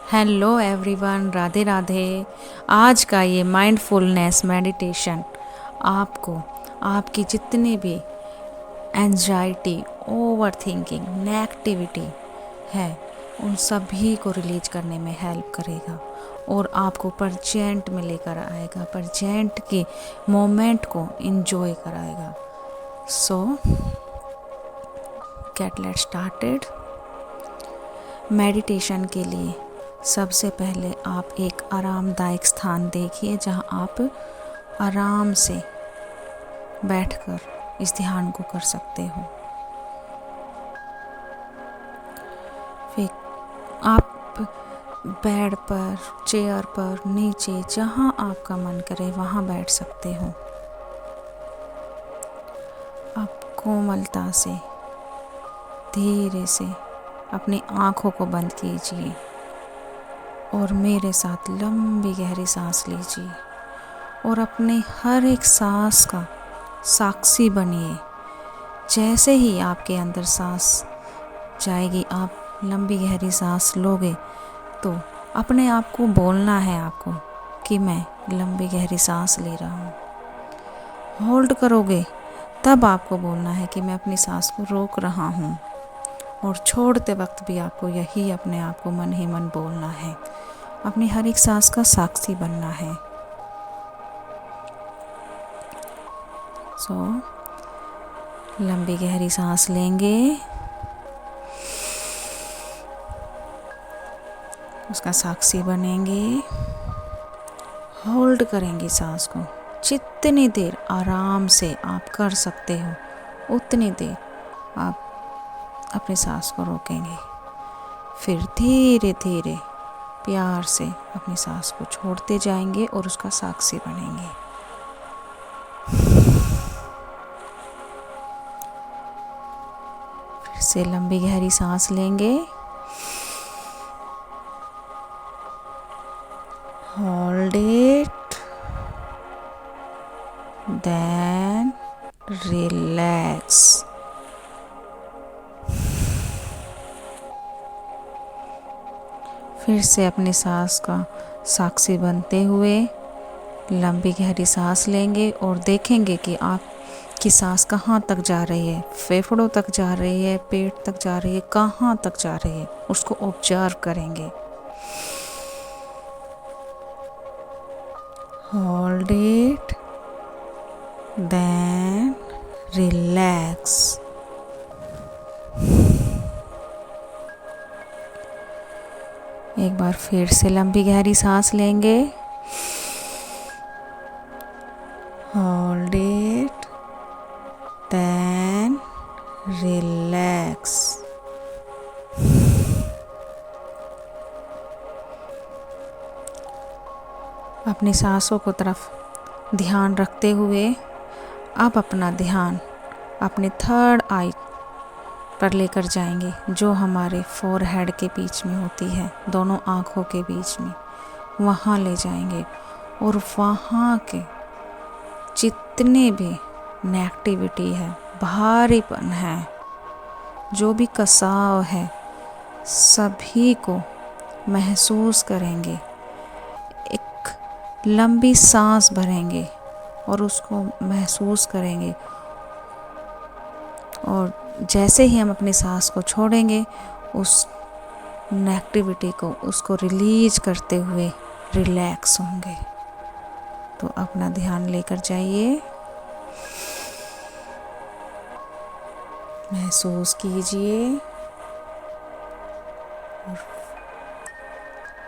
Hello everyone, Radhe Radhe. आज का ये माइंडफुलनेस मेडिटेशन आपको आपकी जितनी भी एंजाइटी, ओवर थिंकिंग, नेगेटिविटी है उन सभी को रिलीज करने में हेल्प करेगा और आपको प्रेजेंट में लेकर आएगा, प्रेजेंट के मोमेंट को एंजॉय कराएगा। सो गेट लेट स्टार्टेड। मेडिटेशन के लिए सबसे पहले आप एक आरामदायक स्थान देखिए जहां आप आराम से बैठकर इस ध्यान को कर सकते हो। फिर आप बेड पर, चेयर पर, नीचे जहां आपका मन करे वहां बैठ सकते हो। आप कोमलता से धीरे से अपनी आँखों को बंद कीजिए और मेरे साथ लंबी गहरी सांस लीजिए और अपने हर एक सांस का साक्षी बनिए। जैसे ही आपके अंदर सांस जाएगी, आप लंबी गहरी सांस लोगे तो अपने आप को बोलना है आपको कि मैं लंबी गहरी सांस ले रहा हूँ। होल्ड करोगे तब आपको बोलना है कि मैं अपनी सांस को रोक रहा हूँ। और छोड़ते वक्त भी आपको यही अपने आप को मन ही मन बोलना है। अपनी हर एक सांस का साक्षी बनना है। लंबी गहरी सांस लेंगे, उसका साक्षी बनेंगे, होल्ड करेंगे सांस को। जितनी देर आराम से आप कर सकते हो उतनी देर आप अपनी सांस को रोकेंगे। फिर धीरे धीरे प्यार से अपनी सांस को छोड़ते जाएंगे और उसका साक्षी बनेंगे। फिर से लंबी गहरी सांस लेंगे, होल्ड इट, देन रिलैक्स। फिर से अपनी सांस का साक्षी बनते हुए लंबी गहरी सांस लेंगे और देखेंगे कि आपकी सांस कहाँ तक जा रही है। फेफड़ों तक जा रही है, पेट तक जा रही है, कहाँ तक जा रही है, उसको ऑब्जर्व करेंगे। Hold it, then relax. एक बार फिर से लंबी गहरी सांस लेंगे, होल्ड इट, देन रिलैक्स। अपनी सांसों को तरफ ध्यान रखते हुए आप अपना ध्यान अपने थर्ड आई पर लेकर जाएंगे, जो हमारे फोरहेड के बीच में होती है, दोनों आँखों के बीच में। वहाँ ले जाएंगे और वहाँ के जितने भी नेगेटिविटी है, भारीपन है, जो भी कसाव है, सभी को महसूस करेंगे। एक लंबी सांस भरेंगे और उसको महसूस करेंगे। और जैसे ही हम अपनी सांस को छोड़ेंगे, उस नेगेटिविटी को, उसको रिलीज करते हुए रिलैक्स होंगे। तो अपना ध्यान लेकर जाइए, महसूस कीजिए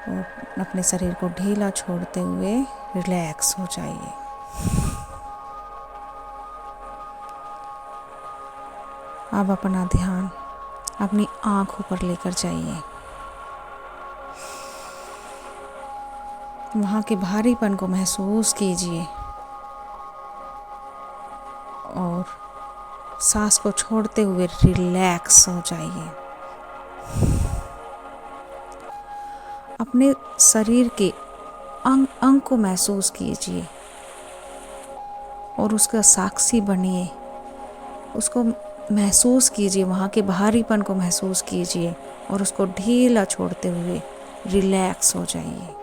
और अपने शरीर को ढीला छोड़ते हुए रिलैक्स हो जाइए। अब अपना ध्यान अपनी आँखों पर लेकर जाइए। वहाँ के भारीपन को महसूस कीजिए और सांस को छोड़ते हुए रिलैक्स हो जाइए। अपने शरीर के अंग अंग को महसूस कीजिए और उसका साक्षी बनिए। उसको महसूस कीजिए, वहाँ के भारीपन को महसूस कीजिए और उसको ढीला छोड़ते हुए रिलैक्स हो जाइए।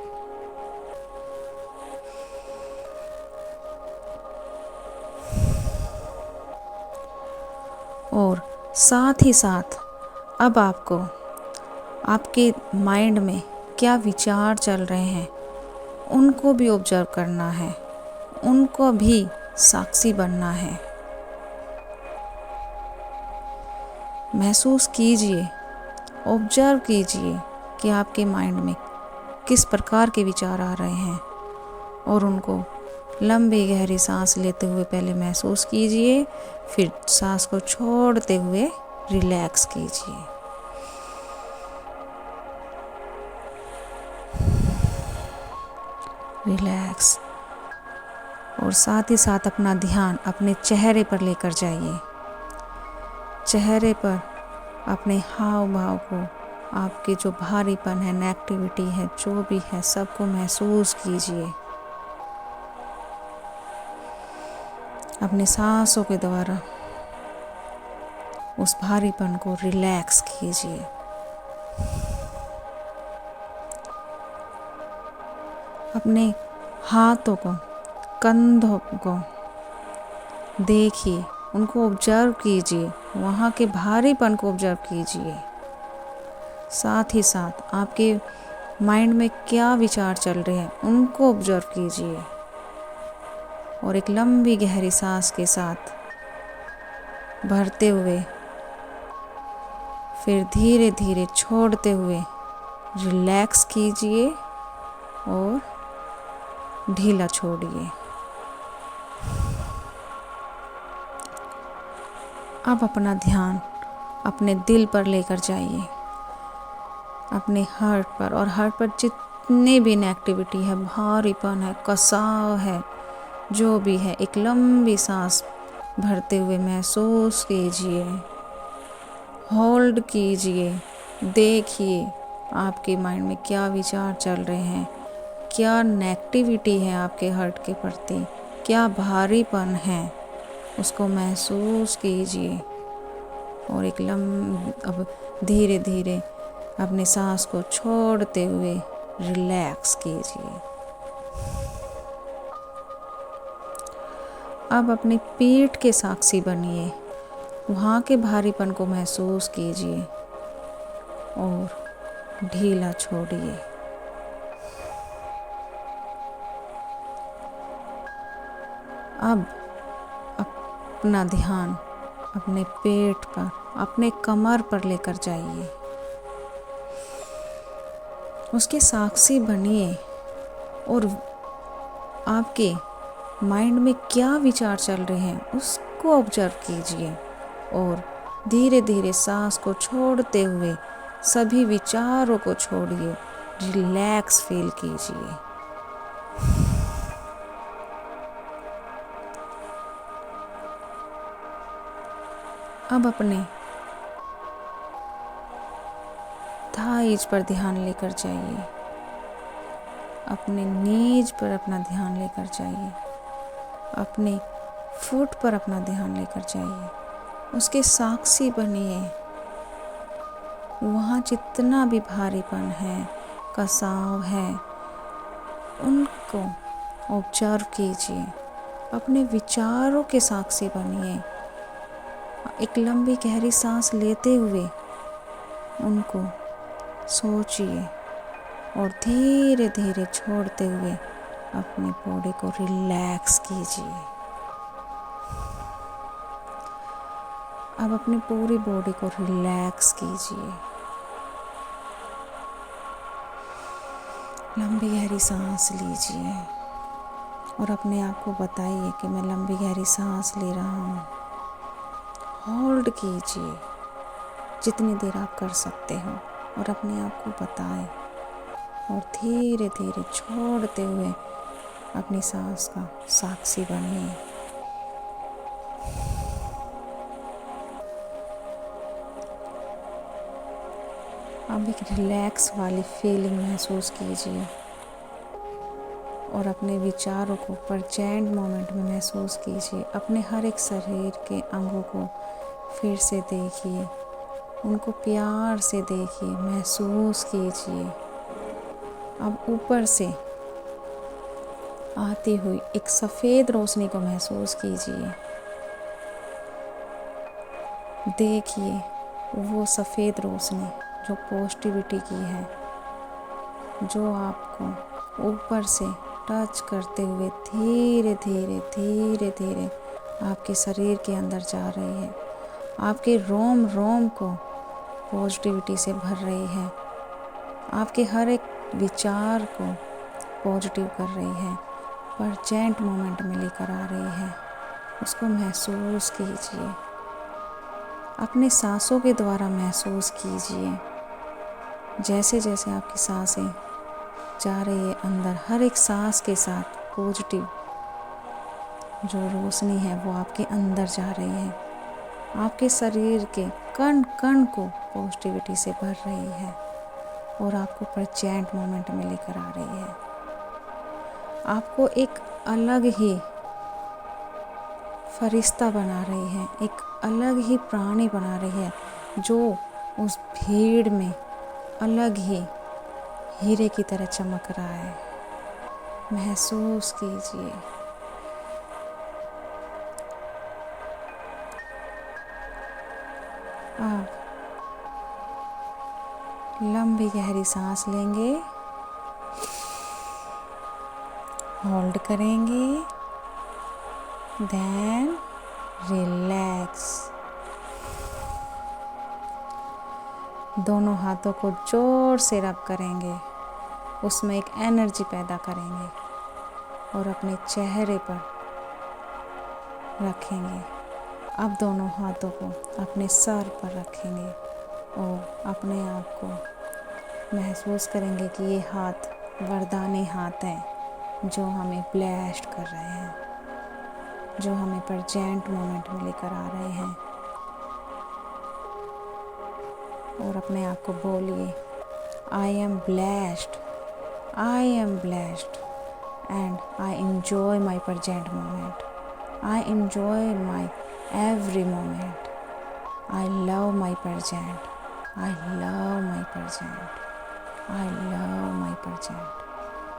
और साथ ही साथ अब आपको आपके माइंड में क्या विचार चल रहे हैं उनको भी ऑब्जर्व करना है, उनको भी साक्षी बनना है। महसूस कीजिए, ऑब्जर्व कीजिए कि आपके माइंड में किस प्रकार के विचार आ रहे हैं और उनको लंबी गहरी सांस लेते हुए पहले महसूस कीजिए, फिर सांस को छोड़ते हुए रिलैक्स कीजिए। रिलैक्स। और साथ ही साथ अपना ध्यान अपने चेहरे पर लेकर जाइए। चेहरे पर अपने हाव भाव को, आपके जो भारीपन है, नेगेटिविटी है, जो भी है, सबको महसूस कीजिए। अपने सांसों के द्वारा उस भारीपन को रिलैक्स कीजिए। अपने हाथों को, कंधों को देखिए, उनको ऑब्जर्व कीजिए, वहाँ के भारीपन को ऑब्जर्व कीजिए। साथ ही साथ आपके माइंड में क्या विचार चल रहे हैं उनको ऑब्जर्व कीजिए। और एक लंबी गहरी सांस के साथ भरते हुए फिर धीरे धीरे छोड़ते हुए रिलैक्स कीजिए और ढीला छोड़िए। अब अपना ध्यान अपने दिल पर लेकर जाइए, अपने हार्ट पर, और हार्ट पर जितने भी नेगेटिविटी है, भारीपन है, कसाव है, जो भी है, एक लंबी सांस भरते हुए महसूस कीजिए, होल्ड कीजिए। देखिए आपके माइंड में क्या विचार चल रहे हैं, क्या नेगेटिविटी है आपके हार्ट के प्रति, क्या भारीपन है, उसको महसूस कीजिए। और एक अब धीरे धीरे अपने सांस को छोड़ते हुए रिलैक्स कीजिए। अब अपनी पीठ के साक्षी बनिए, वहाँ के भारीपन को महसूस कीजिए और ढीला छोड़िए। अब अपना ध्यान अपने पेट पर, अपने कमर पर लेकर जाइए, उसके साक्षी बनिए और आपके माइंड में क्या विचार चल रहे हैं उसको ऑब्जर्व कीजिए और धीरे धीरे सांस को छोड़ते हुए सभी विचारों को छोड़िए, रिलैक्स फील कीजिए। अब अपने थाइज पर ध्यान लेकर जाइए, अपने नीज पर अपना ध्यान लेकर जाइए, अपने फुट पर अपना ध्यान लेकर जाइए, उसके साक्षी बनिए। वहाँ जितना भी भारीपन है, कसाव है, उनको ऑब्जर्व कीजिए, अपने विचारों के साक्षी बनिए। एक लंबी गहरी सांस लेते हुए उनको सोचिए और धीरे धीरे छोड़ते हुए अपनी बॉडी को रिलैक्स कीजिए। अब अपनी पूरी बॉडी को रिलैक्स कीजिए। लंबी गहरी सांस लीजिए और अपने आप को बताइए कि मैं लंबी गहरी सांस ले रहा हूँ। होल्ड कीजिए जितनी देर आप कर सकते हो और अपने आप को बताएं और धीरे धीरे छोड़ते हुए अपनी सांस का साक्षी बनिए। अब एक रिलैक्स वाली फीलिंग महसूस कीजिए और अपने विचारों को प्रेजेंट मोमेंट में महसूस कीजिए। अपने हर एक शरीर के अंगों को फिर से देखिए, उनको प्यार से देखिए, महसूस कीजिए। अब ऊपर से आती हुई एक सफ़ेद रोशनी को महसूस कीजिए। देखिए वो सफ़ेद रोशनी जो पॉजिटिविटी की है, जो आपको ऊपर से टच करते हुए धीरे धीरे धीरे धीरे आपके शरीर के अंदर जा रही है, आपके रोम रोम को पॉजिटिविटी से भर रही है, आपके हर एक विचार को पॉजिटिव कर रही है, प्रेजेंट मोमेंट में लेकर आ रही है। उसको महसूस कीजिए, अपने सांसों के द्वारा महसूस कीजिए। जैसे जैसे आपकी सांसें जा रही है अंदर, हर एक सांस के साथ पॉजिटिव जो रोशनी है वो आपके अंदर जा रही है, आपके शरीर के कण कण को पॉजिटिविटी से भर रही है और आपको प्रेजेंट मोमेंट में लेकर आ रही है। आपको एक अलग ही फरिश्ता बना रही है, एक अलग ही प्राणी बना रही है, जो उस भीड़ में अलग ही हीरे की तरह चमक रहा है। महसूस कीजिए। अब लंबी गहरी सांस लेंगे, होल्ड करेंगे, देन रिलैक्स। दोनों हाथों को जोर से रब करेंगे, उसमें एक एनर्जी पैदा करेंगे और अपने चेहरे पर रखेंगे। अब दोनों हाथों को अपने सर पर रखेंगे और अपने आप को महसूस करेंगे कि ये हाथ वरदानी हाथ हैं, जो हमें ब्लेस्ड कर रहे हैं, जो हमें प्रेजेंट मोमेंट में लेकर आ रहे हैं। और अपने आप को बोलिए, I am blessed, I am blessed and I enjoy my present moment. I enjoy my every moment. I love my present. I love my present. I love my present.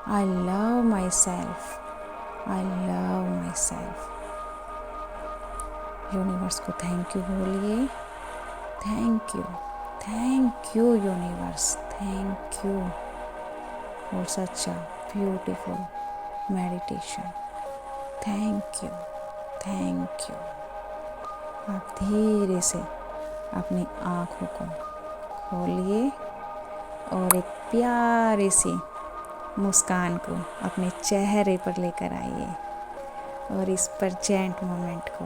I love myself. I love myself. Universe को thank you बोलिए। Thank you universe, thank you for such a beautiful meditation. Thank you. आप धीरे से अपनी आँखों को खोलिए और एक प्यारी सी मुस्कान को अपने चेहरे पर लेकर आइए और इस प्रेजेंट मोमेंट को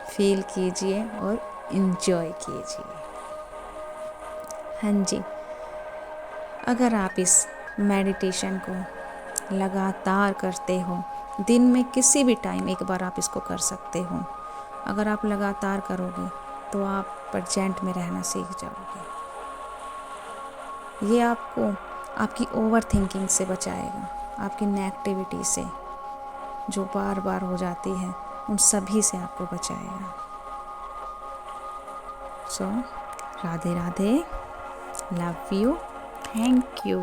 फील कीजिए और एंजॉय कीजिए। हाँ जी, अगर आप इस मेडिटेशन को लगातार करते हो, दिन में किसी भी टाइम एक बार आप इसको कर सकते हो। अगर आप लगातार करोगे तो आप प्रेजेंट में रहना सीख जाओगे। ये आपको आपकी ओवर थिंकिंग से बचाएगा, आपकी नेगेटिविटी से जो बार बार हो जाती है उन सभी से आपको बचाएगा। So Radhe Radhe, love you, thank you.